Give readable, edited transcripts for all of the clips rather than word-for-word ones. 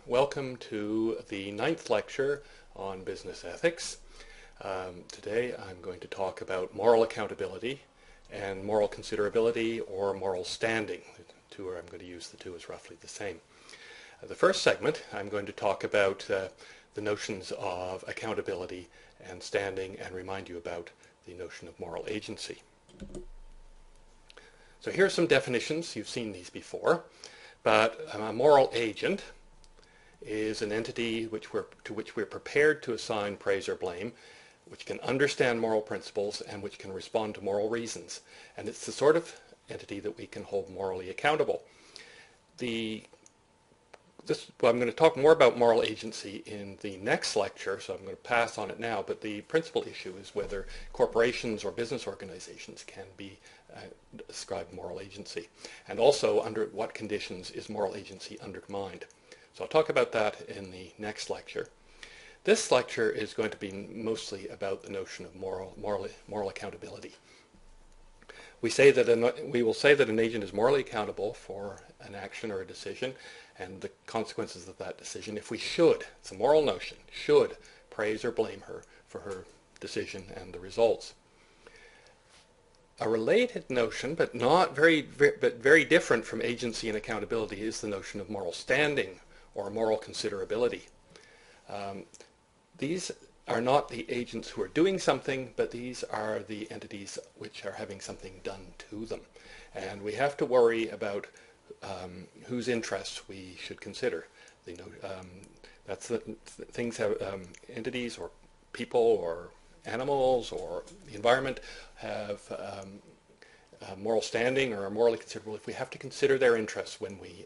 Welcome to the 9th lecture on business ethics. Today I'm going to talk about moral accountability and moral considerability or moral standing. The two I'm going to use the two as roughly the same. The first segment I'm going to talk about the notions of accountability and standing and remind you about the notion of moral agency. So here are some definitions. You've seen these before, but a moral agent is an entity to which we're prepared to assign praise or blame, which can understand moral principles and which can respond to moral reasons. And it's the sort of entity that we can hold morally accountable. I'm going to talk more about moral agency in the next lecture, so I'm going to pass on it now, but the principal issue is whether corporations or business organizations can be ascribed moral agency, and also under what conditions is moral agency undermined. So I'll talk about that in the next lecture. This lecture is going to be mostly about the notion of moral accountability. We will say that an agent is morally accountable for an action or a decision and the consequences of that decision if we should, it's a moral notion, should praise or blame her for her decision and the results. A related notion, but very different from agency and accountability, is the notion of moral standing or moral considerability. These are not the agents who are doing something, but these are the entities which are having something done to them. And we have to worry about whose interests we should consider. Things have entities or people or animals or the environment have moral standing or are morally considerable if we have to consider their interests when we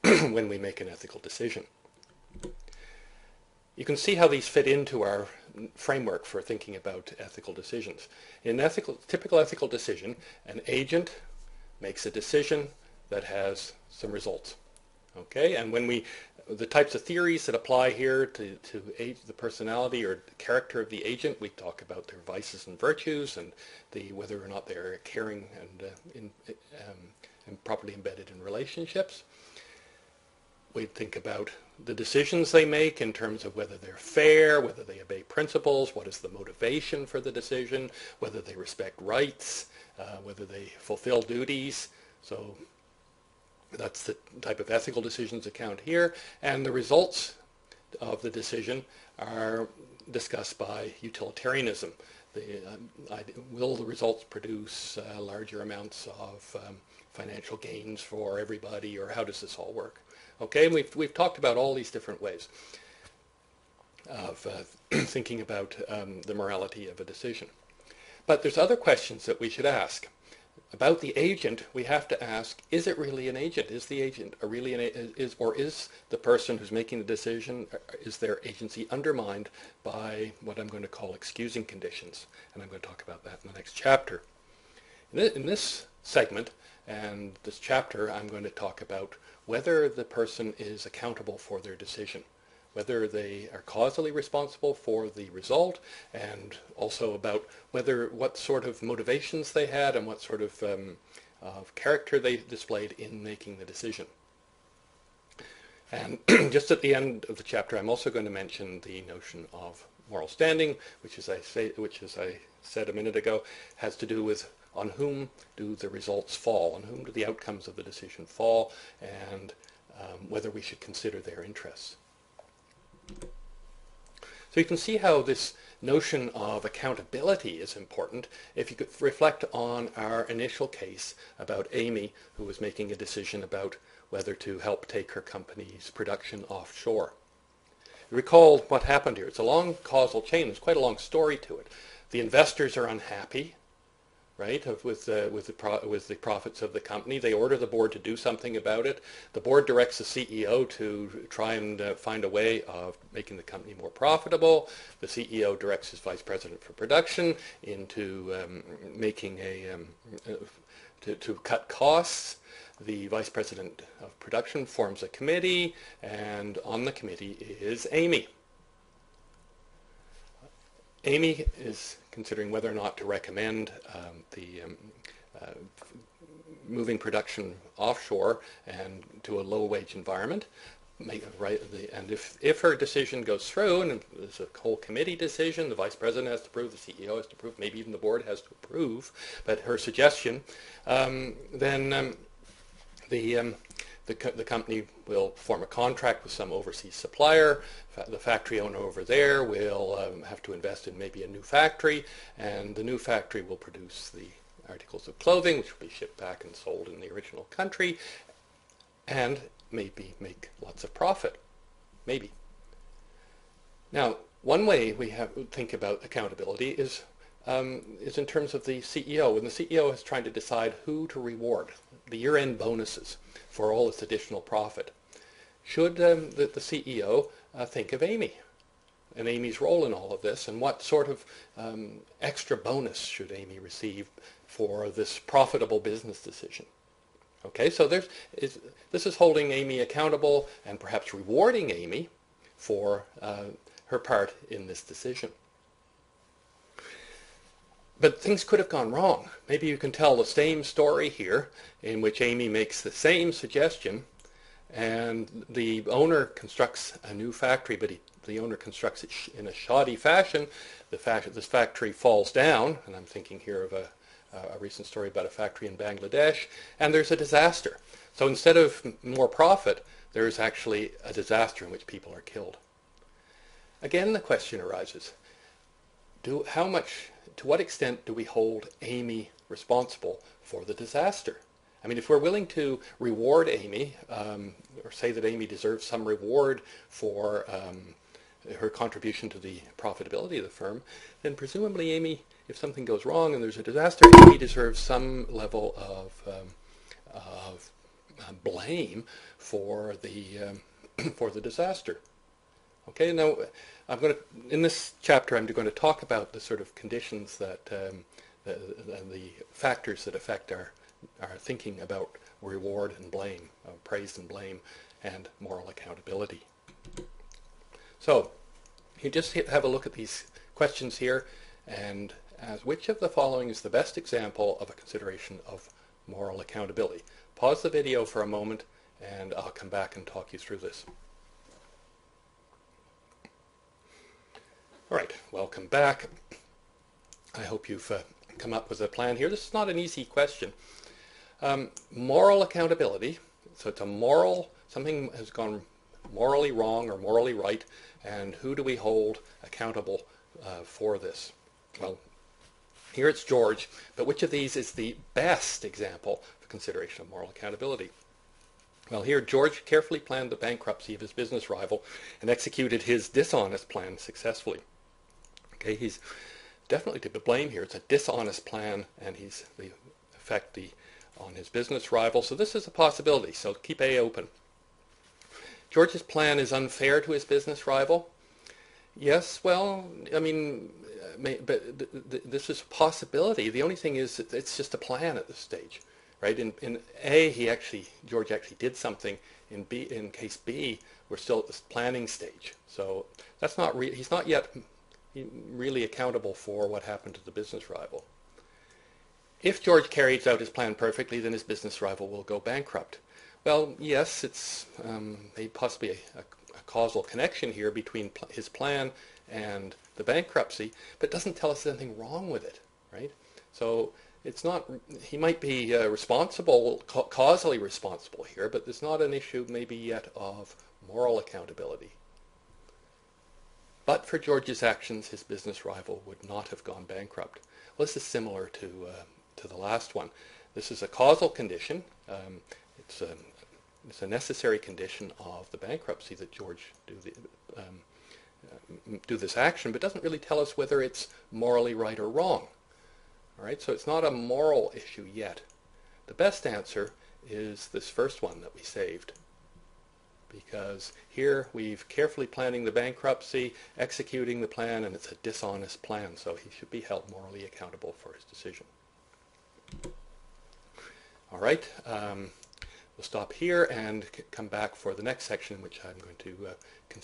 when we make an ethical decision. You can see how these fit into our framework for thinking about ethical decisions. In typical ethical decision, an agent makes a decision that has some results. Okay, and the types of theories that apply here to the personality or the character of the agent, we talk about their vices and virtues and whether or not they're caring and properly embedded in relationships. We think about the decisions they make in terms of whether they're fair, whether they obey principles, what is the motivation for the decision, whether they respect rights, whether they fulfill duties. So that's the type of ethical decisions that count here. And the results of the decision are discussed by utilitarianism. Will the results produce larger amounts of financial gains for everybody, or how does this all work? Okay, and we've talked about all these different ways of thinking about the morality of a decision. But there's other questions that we should ask. About the agent, we have to ask, is it really an agent? Is the agent is the person who's making the decision, is their agency undermined by what I'm going to call excusing conditions? And I'm going to talk about that in the next chapter. In this segment and this chapter, I'm going to talk about whether the person is accountable for their decision, whether they are causally responsible for the result, and also about what sort of motivations they had and what sort of character they displayed in making the decision. And just at the end of the chapter, I'm also going to mention the notion of moral standing, which as I said a minute ago, has to do with on whom do the results fall, on whom do the outcomes of the decision fall, and whether we should consider their interests. So you can see how this notion of accountability is important if you could reflect on our initial case about Amy, who was making a decision about whether to help take her company's production offshore. Recall what happened here. It's a long causal chain. There's quite a long story to it. The investors are unhappy, right, with the profits of the company. They order the board to do something about it. The board directs the CEO to try and find a way of making the company more profitable. The CEO directs his vice president for production into making to cut costs. The vice president of production forms a committee, and on the committee is Amy. Amy is considering whether or not to recommend moving production offshore and to a low-wage environment. And if her decision goes through, and there's a whole committee decision, the vice president has to approve, the CEO has to approve, maybe even the board has to approve, but her suggestion, then the company will form a contract with some overseas supplier. The factory owner over there will have to invest in maybe a new factory, and the new factory will produce the articles of clothing, which will be shipped back and sold in the original country, and maybe make lots of profit. Maybe. Now, one way we have to think about accountability is in terms of the CEO. When the CEO is trying to decide who to reward, the year-end bonuses for all this additional profit, should the CEO think of Amy and Amy's role in all of this, and what sort of extra bonus should Amy receive for this profitable business decision? Okay, so this is holding Amy accountable and perhaps rewarding Amy for her part in this decision. But things could have gone wrong. Maybe you can tell the same story here in which Amy makes the same suggestion and the owner constructs a new factory, but the owner constructs it in a shoddy fashion. This factory falls down, and I'm thinking here of a recent story about a factory in Bangladesh, and there's a disaster. So instead of more profit, there's actually a disaster in which people are killed. Again, the question arises, to what extent do we hold Amy responsible for the disaster? I mean, if we're willing to reward Amy, or say that Amy deserves some reward for her contribution to the profitability of the firm, then presumably Amy, if something goes wrong and there's a disaster, Amy deserves some level of blame for the disaster. Okay, now in this chapter I'm going to talk about the sort of conditions that the factors that affect our thinking about reward and blame, praise and blame, and moral accountability. So you just have a look at these questions here and ask which of the following is the best example of a consideration of moral accountability. Pause the video for a moment and I'll come back and talk you through this. All right, welcome back. I hope you've come up with a plan here. This is not an easy question. Moral accountability, so it's something has gone morally wrong or morally right, and who do we hold accountable for this? Well, here it's George, but which of these is the best example for consideration of moral accountability? Well, here George carefully planned the bankruptcy of his business rival and executed his dishonest plan successfully. Okay, he's definitely to blame here. It's a dishonest plan, and he's the effect on his business rival. So this is a possibility. So keep A open. George's plan is unfair to his business rival. Yes, well, I mean, but this is a possibility. The only thing is it's just a plan at this stage, right? In A, George actually did something. In B, in case B, we're still at this planning stage. So that's not he's not yet really accountable for what happened to the business rival. If George carries out his plan perfectly, then his business rival will go bankrupt. Well, yes, it's possibly a causal connection here between his plan and the bankruptcy, but it doesn't tell us anything wrong with it, right? So it's not, he might be responsible, causally responsible here, but there's not an issue maybe yet of moral accountability. But for George's actions, his business rival would not have gone bankrupt. Well, this is similar to the last one. This is a causal condition. It's a necessary condition of the bankruptcy that George do this action, but doesn't really tell us whether it's morally right or wrong. All right, so it's not a moral issue yet. The best answer is this first one that we saved, because here we've carefully planning the bankruptcy, executing the plan, and it's a dishonest plan, so he should be held morally accountable for his decision. All right, we'll stop here and come back for the next section, in which I'm going to